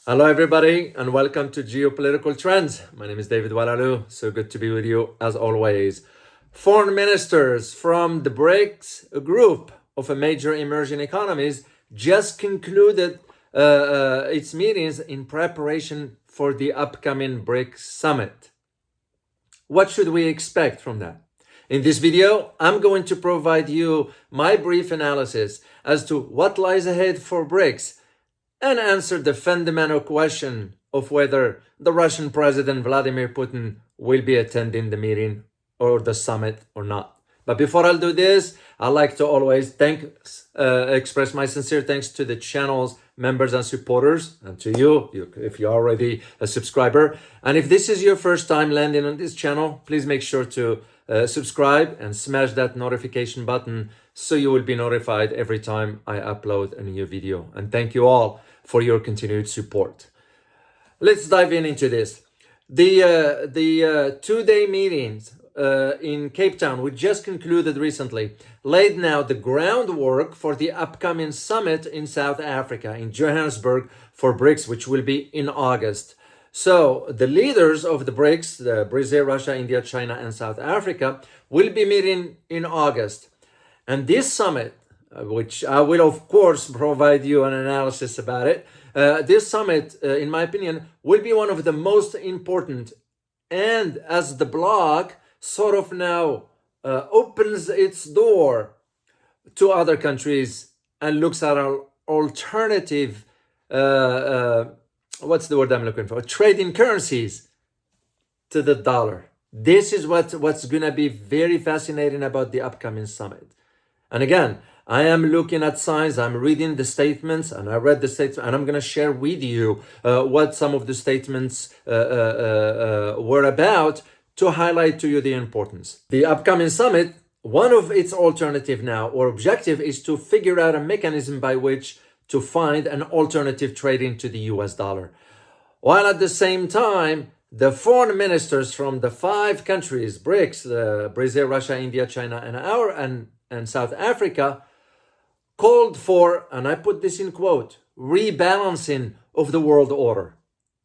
Hello, everybody, and welcome to Geopolitical Trends. My name is David Oualaalou. So good to be with you as always. Foreign ministers from the BRICS, a group of major emerging economies, just concluded its meetings in preparation for the upcoming BRICS summit. What should we expect from that? In this video, I'm going to provide you my brief analysis as to what lies ahead for BRICS and answer the fundamental question of whether the Russian President Vladimir Putin will be attending the meeting or the summit or not. But before I'll do this, I'd like to always express my sincere thanks to the channel's members and supporters, and to you if you're already a subscriber. And if this is your first time landing on this channel, please make sure to subscribe and smash that notification button so you will be notified every time I upload a new video. And thank you all for your continued support. Let's dive into this. The two-day meetings in Cape Town, we just concluded recently, laid now the groundwork for the upcoming summit in South Africa, in Johannesburg, for BRICS, which will be in August. So the leaders of the BRICS, Brazil, Russia, India, China, and South Africa, will be meeting in August. And this summit, which I will of course provide you an analysis about it, this summit, in my opinion, will be one of the most important. And as the bloc sort of now opens its door to other countries and looks at our alternative, what's the word I'm looking for? Trading currencies to the dollar. This is what's going to be very fascinating about the upcoming summit. And again, I am looking at signs, I'm reading the statements, and I read the statements, and I'm going to share with you what some of the statements were about to highlight to you the importance. The upcoming summit, one of its alternative now, or objective, is to figure out a mechanism by which to find an alternative trading to the US dollar. While at the same time, the foreign ministers from the 5 countries, BRICS, Brazil, Russia, India, China, and South Africa, called for, and I put this in quote, rebalancing of the world order.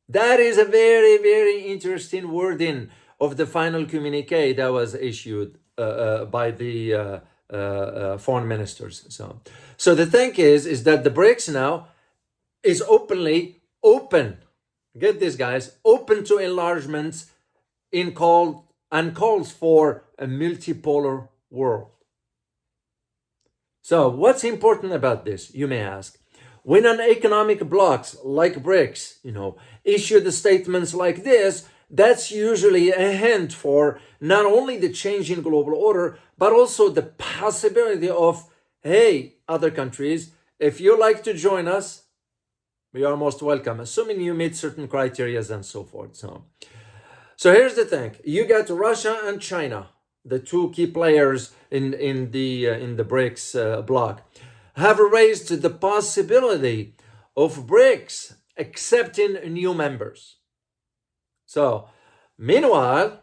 That is a very, very interesting wording of the final communique that was issued by the foreign ministers. So the thing is that the BRICS now is open, get this guys, open to enlargements calls for a multipolar world. So what's important about this, you may ask? When an economic blocs like BRICS, issue the statements like this, that's usually a hint for not only the change in global order, but also the possibility of, hey, other countries, if you like to join us, we are most welcome, assuming you meet certain criteria and so forth. So here's the thing. You got Russia and China, the 2 key players in the BRICS bloc, have raised the possibility of BRICS accepting new members. So, meanwhile,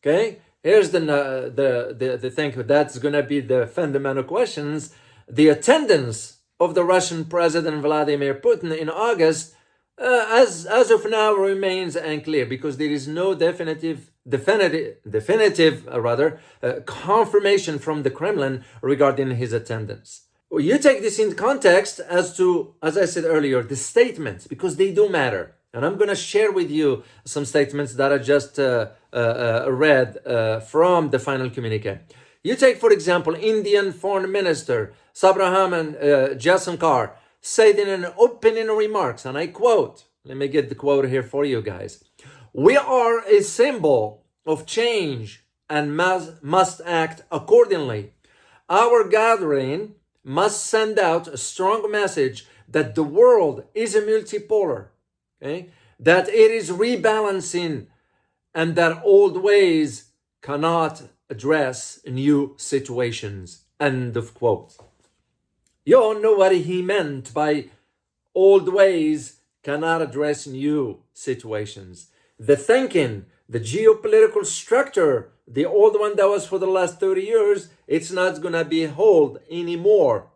okay, here's the thing that's going to be the fundamental questions. The attendance of the Russian President Vladimir Putin in August, as of now, remains unclear because there is no definitive confirmation from the Kremlin regarding his attendance. You take this in context as I said earlier, the statements, because they do matter. And I'm going to share with you some statements that I just read from the final communique. You take, for example, Indian Foreign Minister Subrahman Jaishankar said in an opening remarks, and I quote, let me get the quote here for you guys. "We are a symbol of change and must act accordingly. Our gathering must send out a strong message that the world is a multipolar, okay? That it is rebalancing and that old ways cannot address new situations." End of quote. You all know what he meant by old ways cannot address new situations. The thinking, the geopolitical structure, the old one that was for the last 30 years, it's not going to be hold anymore,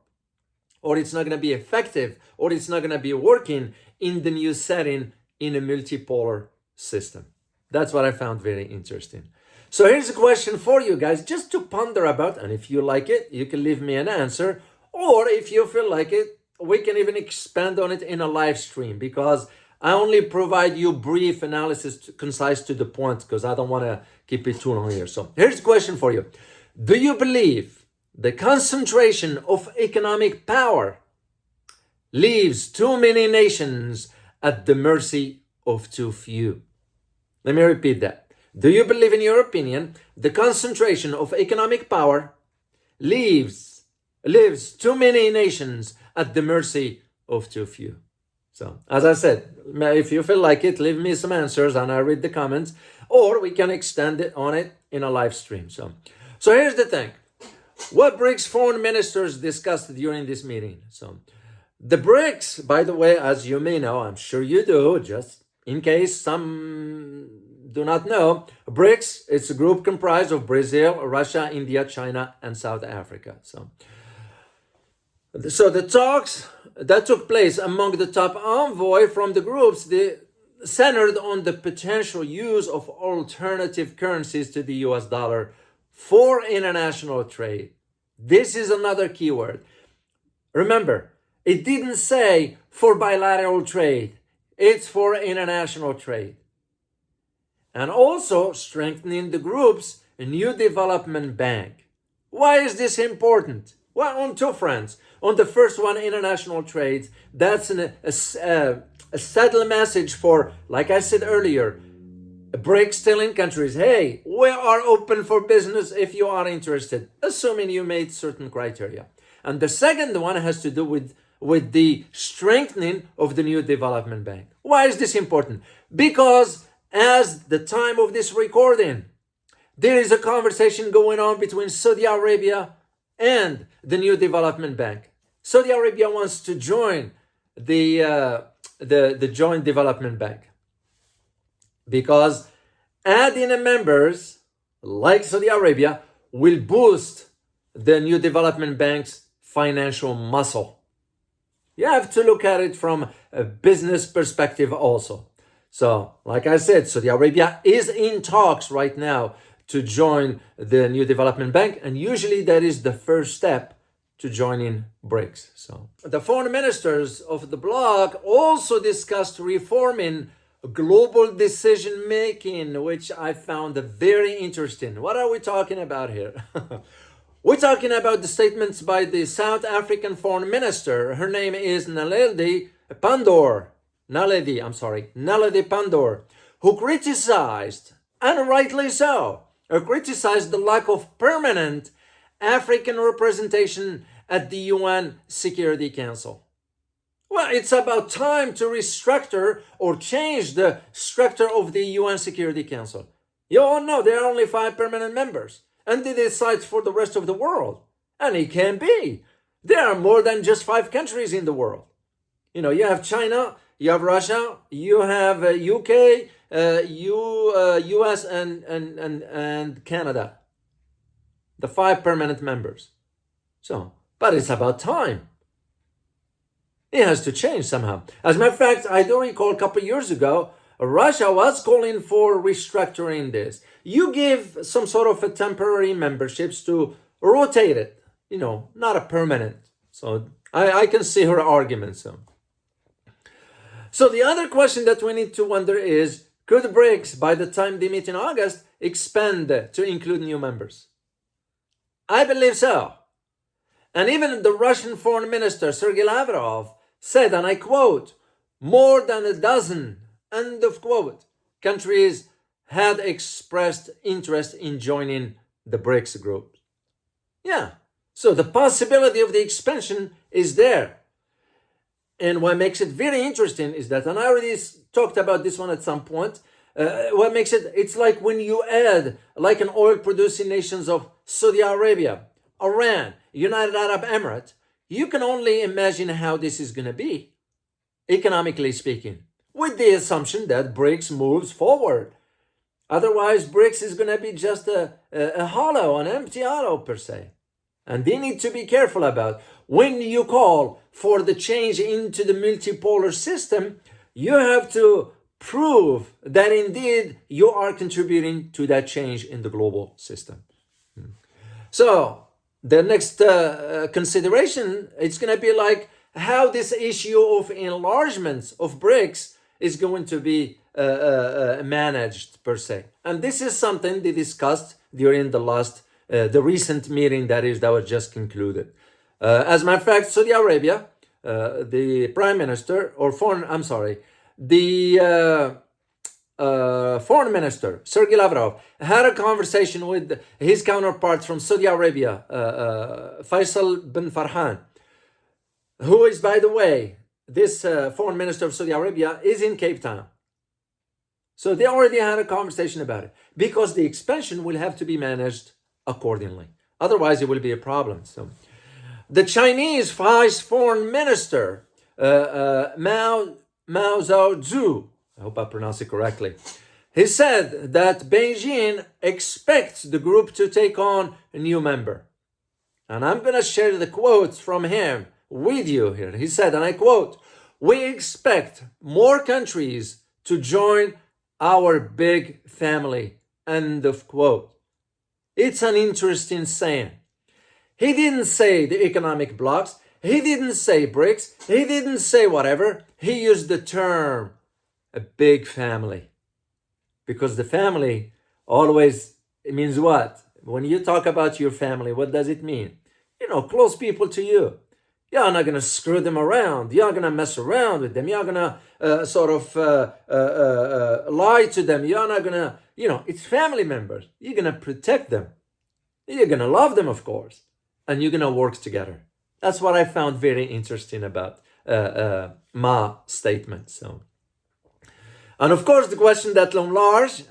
or it's not going to be effective, or it's not going to be working in the new setting in a multipolar system. That's what I found very interesting. So here's a question for you guys, just to ponder about, and if you like it, you can leave me an answer, or if you feel like it, we can even expand on it in a live stream, because I only provide you brief analysis, concise to the point, because I don't want to keep it too long here. So here's a question for you. Do you believe the concentration of economic power leaves too many nations at the mercy of too few? Let me repeat that. Do you believe, in your opinion, the concentration of economic power leaves too many nations at the mercy of too few? So, as I said, if you feel like it, leave me some answers and I'll read the comments, or we can extend it on it in a live stream. So here's the thing. What BRICS foreign ministers discussed during this meeting. So the BRICS, by the way, as you may know, I'm sure you do, just in case some do not know, BRICS, it's a group comprised of Brazil, Russia, India, China, and South Africa. So the talks that took place among the top envoy from the groups, they centered on the potential use of alternative currencies to the US dollar for international trade. This is another keyword. Remember, it didn't say for bilateral trade. It's for international trade. And also strengthening the group's new development bank. Why is this important? Well, on two fronts. On the first one, international trade, that's a subtle message for, like I said earlier, BRICS telling countries, hey, we are open for business if you are interested, assuming you made certain criteria. And the second one has to do with the strengthening of the new development bank. Why is this important? Because as the time of this recording, there is a conversation going on between Saudi Arabia and the new development bank. Saudi Arabia wants to join the joint development bank because adding members like Saudi Arabia will boost the new development bank's financial muscle. You have to look at it from a business perspective also. So, like I said, Saudi Arabia is in talks right now to join the new development bank, and usually that is the first step to joining BRICS. So, the foreign ministers of the bloc also discussed reforming global decision making, which I found very interesting. What are we talking about here? We're talking about the statements by the South African foreign minister. Her name is Naledi Pandor, who criticized, and rightly so, criticized the lack of permanent African representation at the UN Security Council. Well, it's about time to restructure or change the structure of the UN Security Council. You all know there are only 5 permanent members, and they decide for the rest of the world. And it can be. There are more than just 5 countries in the world. You know, you have China, you have Russia, you have UK, US, and Canada. The 5 permanent members. So, but it's about time. It has to change somehow. As a matter of fact, I do recall a couple of years ago, Russia was calling for restructuring this. You give some sort of a temporary memberships to rotate it, you know, not a permanent. So I can see her argument. So the other question that we need to wonder is, could BRICS, by the time they meet in August, expand to include new members? I believe so. And even the Russian foreign minister, Sergei Lavrov, said, and I quote, more than a dozen, end of quote, countries had expressed interest in joining the BRICS group. Yeah, so the possibility of the expansion is there. And what makes it very interesting is that, and I already talked about this one at some point, what makes it, it's like when you add like an oil producing nations of Saudi Arabia, Iran, United Arab Emirates, you can only imagine how this is going to be, economically speaking, with the assumption that BRICS moves forward. Otherwise, BRICS is going to be just a hollow, an empty hollow per se. And they need to be careful about when you call for the change into the multipolar system, you have to prove that indeed you are contributing to that change in the global system. So the next consideration, it's going to be like how this issue of enlargement of BRICS is going to be managed per se. And this is something they discussed during the recent meeting that was just concluded. As a matter of fact, Saudi Arabia, the prime minister, the foreign minister, Sergei Lavrov, had a conversation with his counterpart from Saudi Arabia, Faisal bin Farhan, who is, by the way, this foreign minister of Saudi Arabia is in Cape Town. So they already had a conversation about it, because the expansion will have to be managed accordingly. Otherwise, it will be a problem. So the Chinese vice foreign minister, Mao Zedong, I hope I pronounce it correctly, he said that Beijing expects the group to take on a new member. And I'm going to share the quotes from him with you here. He said, and I quote, "We expect more countries to join our big family." End of quote. It's an interesting saying. He didn't say the economic blocs. He didn't say BRICS. He didn't say whatever. He used the term a big family. Because the family always, it means what? When you talk about your family, what does it mean? Close people to you. You're not going to screw them around. You're going to mess around with them. You're going to lie to them. You're not going to, it's family members. You're going to protect them. You're going to love them, of course. And you're going to work together. That's what I found very interesting about Ma's statement. So, and of course, the question that looms large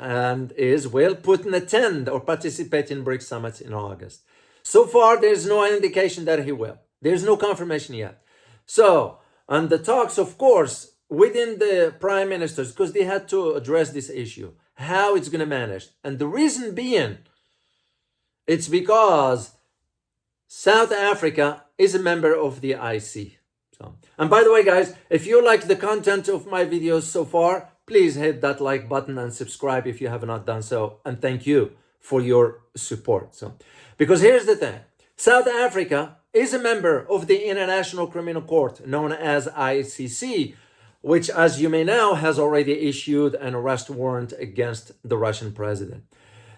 is, will Putin attend or participate in BRICS summits in August? So far, there's no indication that he will. There's no confirmation yet. So, and the talks, of course, within the prime ministers, because they had to address this issue, how it's going to manage. And the reason being, it's because South Africa is a member of the IC. So, and by the way, guys, if you like the content of my videos so far, please hit that like button and subscribe if you have not done so. And thank you for your support. So, because here's the thing. South Africa is a member of the International Criminal Court, known as ICC, which, as you may know, has already issued an arrest warrant against the Russian president.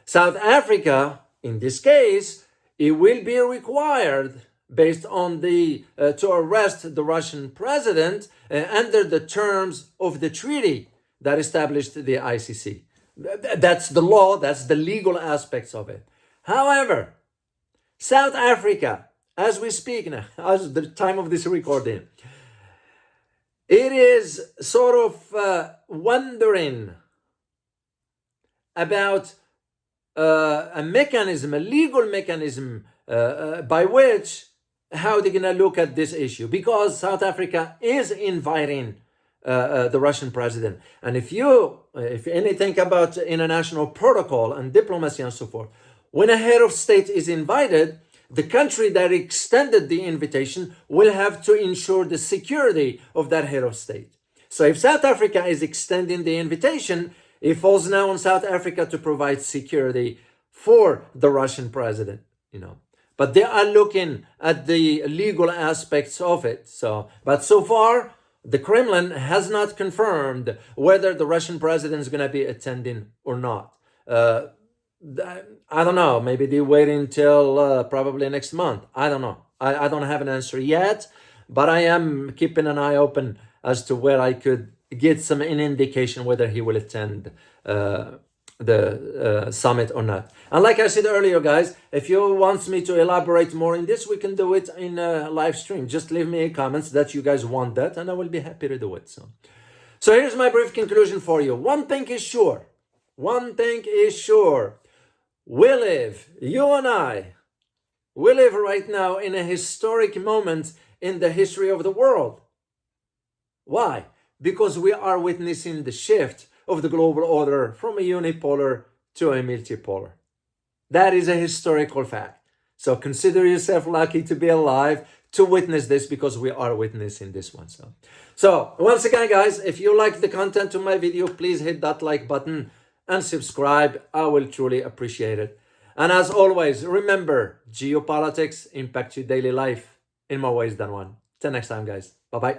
South Africa, in this case, it will be required, based on to arrest the Russian president under the terms of the treaty that established the ICC. That's the law, that's the legal aspects of it. However, South Africa, as we speak now, as the time of this recording, it is sort of wondering about a legal mechanism by which, how they're going to look at this issue, because South Africa is inviting the Russian president. And if anything about international protocol and diplomacy and so forth, when a head of state is invited, the country that extended the invitation will have to ensure the security of that head of state. So if South Africa is extending the invitation, it falls now on South Africa to provide security for the Russian president, But they are looking at the legal aspects of it. But so far, the Kremlin has not confirmed whether the Russian president is going to be attending or not. I don't know. Maybe they wait until probably next month. I don't know. I don't have an answer yet, but I am keeping an eye open as to where I could get an indication whether he will attend the summit or not. And like I said earlier, guys, if you want me to elaborate more in this, we can do it in a live stream. Just leave me comments that you guys want that, and I will be happy to do it. So here's my brief conclusion for you. One thing is sure. You and I, we live right now in a historic moment in the history of the world. Why? Because we are witnessing the shift of the global order from a unipolar to a multipolar. That is a historical fact. So consider yourself lucky to be alive, to witness this, because we are witnessing this one. So once again, guys, if you like the content of my video, please hit that like button and subscribe. I will truly appreciate it. And as always, remember, geopolitics impact your daily life in more ways than one. Till next time, guys. Bye-bye.